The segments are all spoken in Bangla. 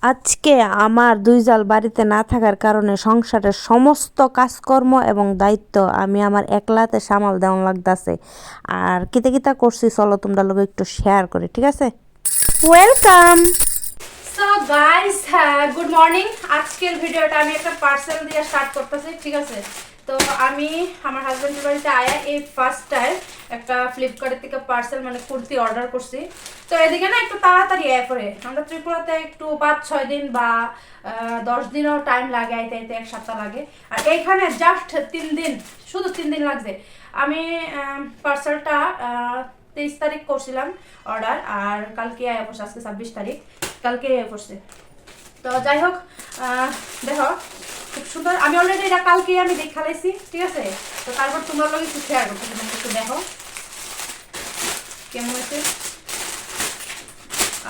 আজকে আমার দুই জাল বাড়িতে না থাকার কারণে সংসারের সমস্ত কাজকর্ম এবং দায়িত্ব আমি আমার একলাতে সামাল দেওয়া লাগতাছে। আর কিতা কিতা করছি চলো তোমরা লোক একটু শেয়ার করি, ঠিক আছে? Welcome. So guys, good morning. আজকের ভিডিওটা আমি একটা পার্সেল দিয়ে স্টার্ট করতেছি, ঠিক আছে? তো আমি আমার হাজবেন্ডের বাড়িতে আয়া এই ফার্স্ট টাইম একটা ফ্লিপকার্টের থেকে পার্সেল মানে কুর্তি অর্ডার করছি। তো এদিকে না একটু তাড়াতাড়ি আয়া পড়ে, আমরা ত্রিপুরাতে একটু 5-6 দিন বা 10 দিনও টাইম লাগে, আইতে আইতে 1 সপ্তাহ লাগে। আর এইখানে জাস্ট 3 দিন, শুধু 3 দিন লাগছে। আমি পার্সেলটা 23 তারিখ করছিলাম অর্ডার, আর কালকে আয়া পড়ছে, আজকে 26 তারিখ, কালকে পড়ছে। তো যাই হোক, দেখো খুব সুন্দর। আমি অলরেডি এটা কালকে আমি দেখালাইছি, ঠিক আছে? তো তারপর তোমরা লোক একটু শেয়ার করতে, একটু দেখো কেমন হয়েছে।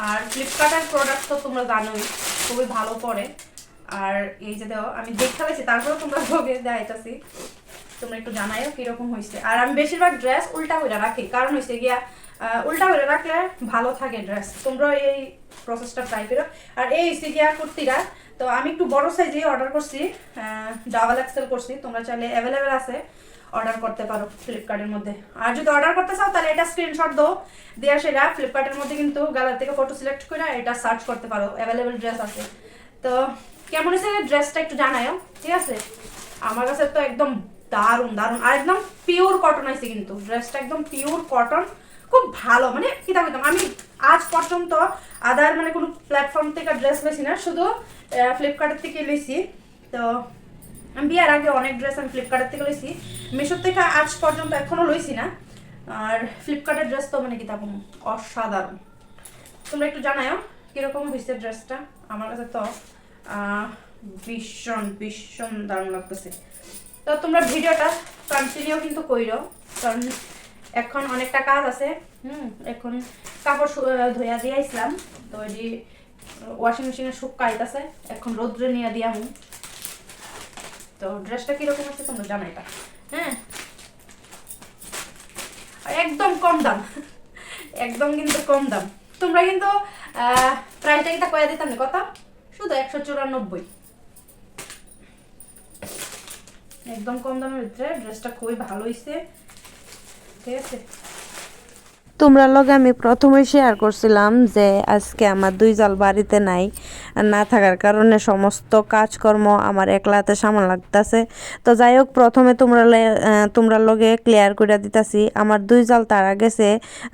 আর ফ্লিপকার্টের প্রোডাক্ট তো তোমরা জানোই খুবই ভালো পড়ে। আর এই যে দেখো আমি দেখালাইছি, তারপরে তোমরা লোকে দেখাইতেছি, তোমরা একটু জানাইও কিরকম হয়েছে। আর আমি বেশিরভাগ ড্রেস উল্টা করে রাখি, কারণ হয়েছে গিয়া উল্টা করে রাখলে ভালো থাকে ড্রেস। তোমরা এই প্রসেসটা ট্রাই করো। আর এই হচ্ছে গিয়া কুর্তিটা, তো আমি একটু বড় সাইজে অর্ডার করছি, ডাবল এক্সেল করছি। তোমরা চাইলে অ্যাভেলেবেল আছে, অর্ডার করতে পারো ফ্লিপকার্টের মধ্যে। আর যদি অর্ডার করতে চাও তাহলে এটা স্ক্রিনশট দাও, দিয়ে সেটা ফ্লিপকার্টের মধ্যে কিন্তু গ্যালারি থেকে ফটো সিলেক্ট করে এটা সার্চ করতে পারো, অ্যাভেলেবেল ড্রেস আছে। তো কেমন হয়েছে ড্রেসটা একটু জানাও, ঠিক আছে? আমার কাছে তো একদম দারুণ দারুণ, আর একদম পিওর কটন আছে, কিন্তু ড্রেসটা একদম পিওর কটন, খুব ভালো। মানে কি দাম, আমি আজ পর্যন্ত আদার মানে কোনো প্ল্যাটফর্ম থেকে ড্রেস লইছি না, শুধু ফ্লিপকার্টের থেকে লইছি। তো আমি বিয়ার আগে অনেক ড্রেস আমি ফ্লিপকার্টের থেকে লইছি, মিশোর থেকে আজ পর্যন্ত এখনো লইছি না। আর ফ্লিপকার্টের ড্রেস তো মানে কি দাম অসাধারণ। তোমরা একটু জানাও কিরকম হয়েছে ড্রেসটা। আমার কাছে তো ভীষণ ভীষণ দারুণ লাগতেছে। তো তোমরা ভিডিওটা কন্টিনিউ কিন্তু কইরো, কারণ এখন অনেকটা কাজ আছে। এখন কাপড় ধুইয়া দিয়ে আইসলাম, তো এটি ওয়াশিং মেশিনে শুকাইতেছে, এখন রোদ্রে নিয়ে দিয়া হুম। তো ড্রেসটা কিরকম আছে তোমরা জানাইটা, হ্যাঁ? একদম কম দাম, একদম কিন্তু কম দাম। তোমরা কিন্তু প্রাইসটা কিন্তু কয়ে দিতাম না, কত? শুধু 194, একদম কম দামের ভিতরে ড্রেসটা খুবই ভালো হয়েছে, ঠিক আছে? তোমরা লগে আমি প্রথমে শেয়ার করছিলাম যে আজকে আমার দুই জাল বাড়িতে নাই, না থাকার কারণে সমস্ত কাজকর্ম আমার একলাতে সামাল লাগতেছে। তো যাই হোক, প্রথমে তোমরা লগে ক্লিয়ার করে দিতেছি, আমার দুই জাল তারা গেছে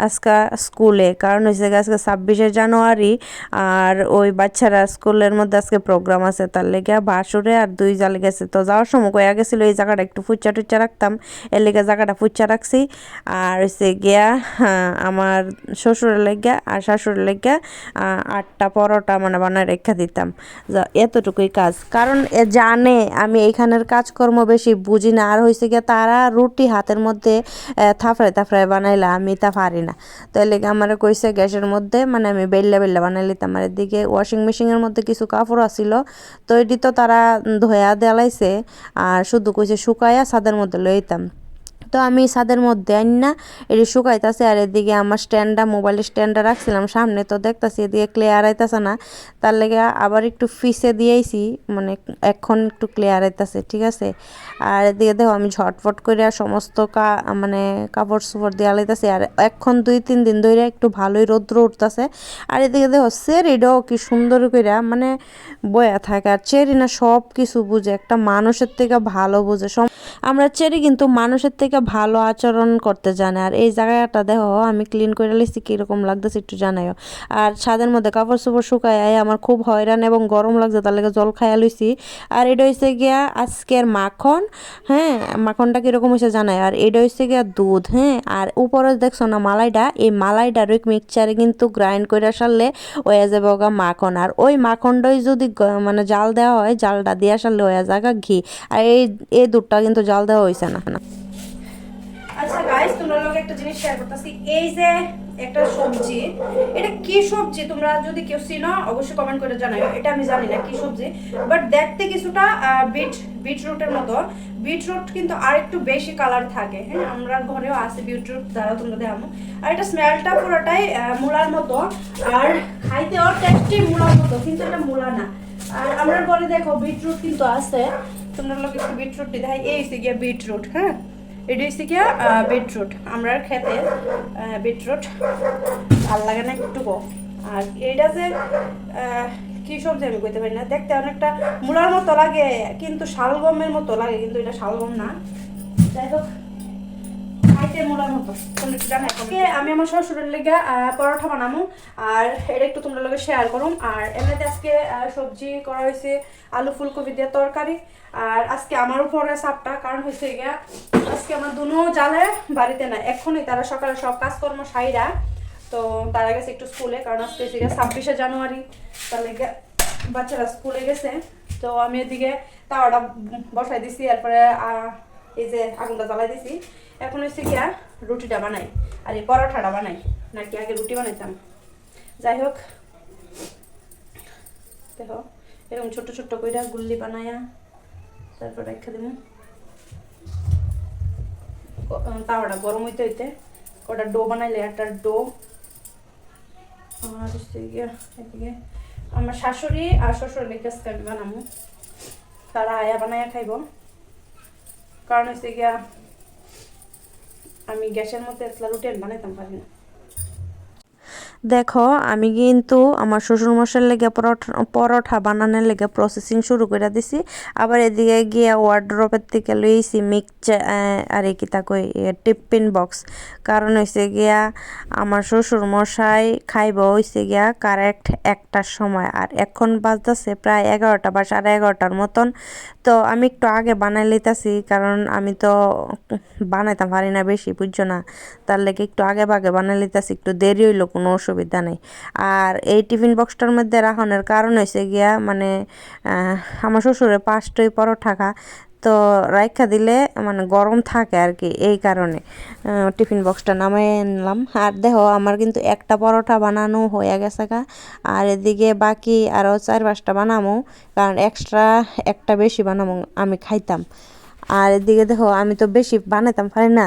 আজকে স্কুলে, কারণ হয়েছে আজকে 26শে জানুয়ারি, আর ওই বাচ্চারা স্কুলের মধ্যে আজকে প্রোগ্রাম আছে, তার লেগে বাসুরে আর দুই জাল গেছে। তো যাওয়ার সময় কয়া গেছিলো এই জায়গাটা একটু ফুচ্চা টুচ্চা রাখতাম, এর লেগে জায়গাটা ফুচ্চা রাখছি। আর হচ্ছে গিয়া আমার শ্বশুরের লেগা আর শাশুড়ের লেগা 8টা পরোটা মানে বানায় রেখা দিতাম। এতটুকুই কাজ, কারণ জানে আমি এইখানের কাজকর্ম বেশি বুঝি না। আর হয়েছে গিয়া তারা রুটি হাতের মধ্যে থাফড়ায় থাফড়ায় বানাইলা, আমি তা পারি না। তো এর লেগে আমার কইছে গ্যাসের মধ্যে মানে আমি বেল্লা বেল্লা বানাই লিতাম। আর এদিকে ওয়াশিং মেশিনের মধ্যে কিছু কাপড় আসিল, তো এটি তো তারা ধোয়া দেলাইছে, আর শুধু কইছে শুকাইয়া ছাদের মধ্যে লইতাম। তো আমি ছাদের মধ্যে আইন না এটি শুকাইতেছে। আর এদিকে আমার মোবাইলের স্ট্যান্ডটা রাখছিলাম সামনে, তো দেখতেছি এদিকে ক্লিয়ার আইতেছে না, তার লেগে আবার একটু ফিসে দিয়েছি, মানে এখন একটু ক্লিয়ার আইতেছে, ঠিক আছে? আর এদিকে দেখো আমি ঝটফট করে সমস্ত মানে কাপড় চোপড় দিয়ে আলাইতেছি। আর এখন 2-3 দিন ধরে একটু ভালোই রৌদ্র উঠতেছে। আর এদিকে দেখো চেরিটাও কি সুন্দর করে মানে বয়া থাকে। আর চেরি না সব কিছু বুঝে, একটা মানুষের থেকে ভালো বুঝে। আমরা চেরি কিন্তু মানুষের থেকে ভালো আচরণ করতে জানে। আর এই জায়গাটা দেখো আমি ক্লিন করে লিখছি, কীরকম লাগতেছে একটু জানাইও। আর ছাদের মধ্যে কাপড় চোপড় শুকায় আমার খুব হয়রান এবং গরম লাগছে, তার লেগে জল খাইয়া লইছি। আর এটা হচ্ছে গিয়া আজকের মাখন, হ্যাঁ? মাখনটা কীরকম হয়েছে জানাই। আর এটা হচ্ছে গিয়া দুধ, হ্যাঁ? আর উপরে দেখছো না মালাইটা, এই মালাইটার ওই মিক্সচারে কিন্তু গ্রাইন্ড করে সারলে হয়ে যাবে ওগা মাখন। আর ওই মাখনটাই যদি মানে জাল দেওয়া হয়, জালটা দিয়ে সারলে হয়ে যাবে ঘি। আর এই দুধটা কিন্তু জাল দেওয়া হয়েছে না। আচ্ছা গাইস, তোমরা লোকে একটা জিনিস শেয়ার করতেছি। এই যে একটা সবজি, এটা কি সবজি তোমরা যদি কেউ চিনো অবশ্যই কমেন্ট করে জানাও। এটা আমি জানি না কি সবজি, বাট দেখতে কিছুটা বিটরুটের মতো। বিটরুট কিন্তু আর একটু বেশি কালার থাকে। হ্যাঁ, আমরা ঘরেও আছে বিটরুট, দ্বারা তোমরা দেখাবো। আর এটা স্মেলটা পুরোটাই মূলার মতো, আর খাইতেও টেস্টি মূলার মতো, কিন্তু এটা মূলা না। আর আমরা ঘরে দেখো বিটরুট কিন্তু আছে, তোমরা লোক একটু বিটরুট দেখাই। এই হচ্ছে গিয়া বিটরুট। হ্যাঁ, এটা হচ্ছে গিয়া বিটরুট। আমরা খেতে বিটরুট ভাল লাগে না একটুকু। আর এইটা যে কি সবজি আমি কইতে পারি না, দেখতে অনেকটা মূলার মতো লাগে কিন্তু শালগমের মতো লাগে, কিন্তু এটা শালগম না। যাই হোক, খাইতে মূলার মতো। তোমরা একটু জানাই। আমি আমার শ্বশুরের লেগে পরোটা বানাবো, আর এটা একটু তোমরা লগে শেয়ার করুম। আর এমনিতে আজকে সবজি করা হয়েছে আলু ফুলকপি দিয়ে তরকারি। আর আজকে আমার উপরে চাপটা, কারণ হয়েছে গিয়া আজকে আমার দুনো জালে বাড়িতে না, এখনই তারা সকালে সব কাজকর্ম সাইরা তো তারা গেছে একটু স্কুলে, কারণ আজকে হয়েছে গিয়া 26শে জানুয়ারি, তার লেগে বাচ্চারা স্কুলে গেছে। তো আমি এদিকে তাওয়াটা বসাই দিছি, এরপরে এই যে আগুনটা জ্বালাই দিছি। এখন হচ্ছে গিয়া রুটিটা বানাই, আর এই পরোটাটা বানাই, নাকি আগে রুটি বানাইতাম। যাই হোক, দেখো এরকম ছোট্ট ছোট্ট কইরা গুল্লি বানায়া তারপর রেখে দিব। তাওয়াটা গরম হইতে হইতে ওটা ডো বানাইলে, একটা ডো। আর হচ্ছে গিয়া এদিকে আমার শাশুড়ি আর শ্বশুর লেগে আমি বানাবো, তারা আয়া বানায়া খাইব। কারণ হচ্ছে গিয়া আমি গ্যাসের মধ্যে রুটি বানাইতাম পারি না। দেখো আমি কিন্তু আমার শ্বশুরমশাইয়ের লেগে পরোটা বানানোর লেগে প্রসেসিং শুরু করে দিছি। আবার এদিকে গিয়ে ওয়ার্ড্রপের থেকে লইছি আর কি তা কই টিফিন বক্স। কারণ হয়েছে গিয়া আমার শ্বশুরমশাই খাইব হয়েছে গিয়া কারেক্ট 1টার সময়, আর এখন বাজতেছে প্রায় 11টা বা 11:30টার মতন। তো আমি একটু আগে বানাই লইতাছি, কারণ আমি তো বানাইতাম পারি না বেশি, বুঝছো না, তার লেগে একটু আগে ভাগে বানাই লইতাছি, একটু দেরি হইলো কোনো অসুবিধা নেই। আর এই টিফিন বক্সটার মধ্যে রাখানোর কারণ হয়েছে গিয়া মানে আমার শ্বশুরে 5টাই পরোটা খা, তো রাইখা দিলে মানে গরম থাকে আর কি, এই কারণে টিফিন বক্সটা নামাই আনলাম। আর দেখো আমার কিন্তু একটা পরোটা বানানো হয়ে গেছে গা, আর এদিকে বাকি আরও 4-5টা বানামো, কারণ এক্সট্রা একটা বেশি বানামো আমি খাইতাম। আর এদিকে দেখো আমি তো বেশি বানাইতাম পারি না,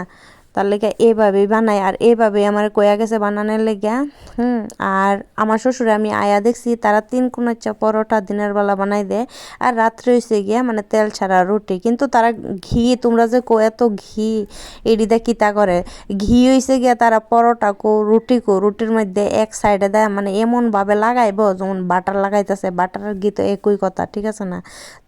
তার লেগে এইভাবেই বানাই, আর এইভাবেই আমার কয়া গেছে বানানোর লেগে। আর আমার শ্বশুরে আমি আয়া দেখছি তারা 3 কোনা পরোটা দিনের বেলা বানাই দেয়, আর রাত্রে হয়েছে গিয়া মানে তেল ছাড়া রুটি। কিন্তু তারা ঘি, তোমরা যে এত ঘি এডিদা কিতা করে, ঘি হয়েছে গিয়া তারা পরোটা রুটির মধ্যে এক সাইডে দেয়, মানে এমনভাবে লাগাইব যেমন বাটার লাগাইতেছে। বাটারের ঘি তো একই কথা, ঠিক আছে না,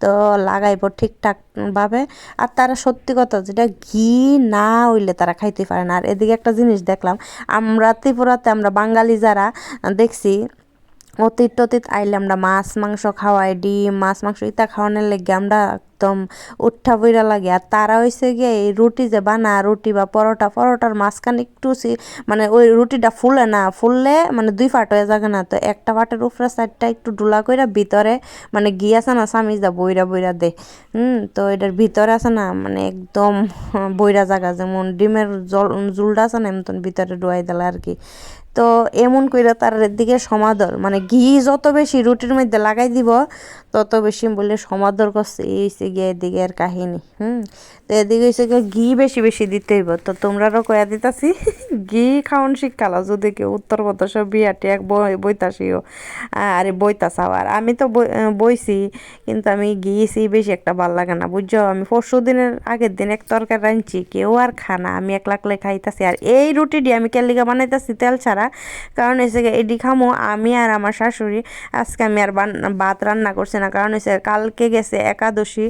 তো লাগাইব ঠিকঠাক ভাবে। আর তারা সত্যি কথা, যেটা ঘি না হইলে তারা খাইতে পারে না। আর এদিকে একটা জিনিস দেখলাম, আমরা ত্রিপুরাতে আমরা বাঙালি যারা দেখছি অতীত আইলে আমরা মাছ মাংস খাওয়াই, ডিম মাছ মাংস ইতা খাওয়ানোর লেগে আমরা একদম উঠা বইরা লাগে। আর তারা হয়েছে গিয়ে এই রুটি যে বানা, রুটি বা পরোটার মাঝখানে একটু মানে ওই রুটিটা ফুলে না, ফুললে মানে 2 পার্ট হয়ে যাবে না, তো একটা পার্টের উপরে সাইডটা একটু ডুলা কইরা ভিতরে মানে ঘি আছে না চামিচ দা বইরা দে। তো এটার ভিতরে আছে না মানে একদম বইরা জায়গা, যেমন ডিমের জুলটা আছে না এমন ভিতরে ডুয়াই দিলে আর কি। তো এমন কইরা তার দিকে সমাদর, মানে ঘি যত বেশি রুটির মধ্যে লাগাই দিব তত বেশি বলে সমাদর করছে। এই হচ্ছে গিয়ে এদিকে আর কাহিনী। তো এদিকে হচ্ছে গিয়ে ঘি বেশি বেশি দিতে হইব। তো তোমরাও কয়া দিতাছি ঘি খাওয়ান শিক্ষালা, যদি কেউ উত্তরপ্রদেশের বিয়াটি এক বইতাসিও আরে বইতাছাও। আর আমি তো বইছি, কিন্তু আমি ঘিয়েছি বেশি একটা ভাল লাগে না, বুঝছো। আমি পরশুদিনের আগের দিন এক তরকারি রাঁধছি, কেউ আর খানা, আমি একলা খাইতাছি। আর এই রুটিটি আমি কেলিগা বানাইতাছি তেল ছাড়া, কারণ হচ্ছে এডি খামো আমি আর আমার শাশুড়ি। আজকে আমি আর ভাত রান্না করছি না, কারণ হচ্ছে কালকে গেছে একাদশী,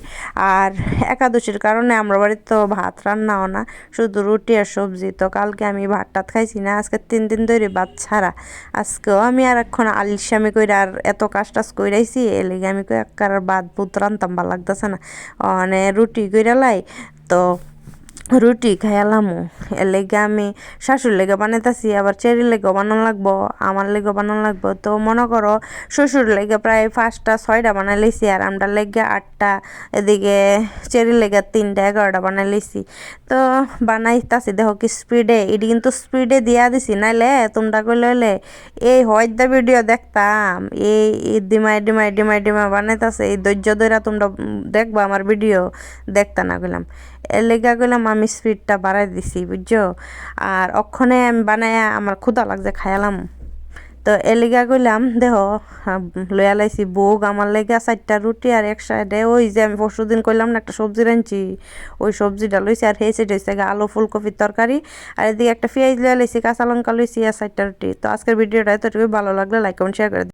আর একাদশীর কারণে আমরা বাড়িতে তো ভাত রান্নাও না, শুধু রুটি আর সবজি। তো কালকে আমি ভাত টাত খাইছি না, আজকে 3 দিন ধরে ভাত ছাড়া। আজকেও আমি আর এখন আলিস্বামি কইরা আর এত কাজ টাজ কইরাইছি, এ লেগে আমি কই আর ভাত ভূত রান্তাম ভাল লাগতেছে না, মানে রুটি কইরা লাই। তো রুটি খাইয়ালামু। এর লেগে আমি শাশুর লেগে বানাইতাছি, আবার চেরির লেগেও বানানো লাগবো, আমার লেগেও বানানো লাগবো। তো মনে করো শ্বশুর লেগে প্রায় 5টা 6টা বানাই লইছি, আর আমরা লেগে 8টা, এদিকে চেরির লেগে 3টা 11টা বানাই লইছি। তো বানাইতাছি দেখো কি স্পিডে, এটি কিন্তু স্পিডে দিয়া দিছি, নাইলে তোমরা কইলে হইলে এই হয়দা ভিডিও দেখতাম, এই ডিমাই ডিমাই ডিমাই ডিমাই বানাইতাছে, এই ধৈর্য ধরে তোমরা দেখবা আমার ভিডিও, দেখতা না কইলাম। এর লেগা কইলাম আমি স্পিডটা বাড়াই দিছি, বুঝছো। আর অক্ষণে আমি বানায়া আমার ক্ষুধা লাগছে, খাইলাম। তো এর লেগা কইলাম দেখো লইয়া লাইছি বুক, আমার লেগা 4টা রুটি, আর এক সাইডে ওই যে আমি পরশুদিন কইলাম না একটা সবজি রাঁধছি, ওই সবজিটা লইছি। আর সেই সাইড হয়েছে আলু ফুলকপির তরকারি, আর এদিকে একটা পেঁয়াজ লইয়া লাইছি, কাঁচা লঙ্কা লইছি, আর 4টা রুটি। তো আজকের ভিডিওটা এতটুকু, ভালো লাগলে লাইক কমেন্ট শেয়ার করে দিও।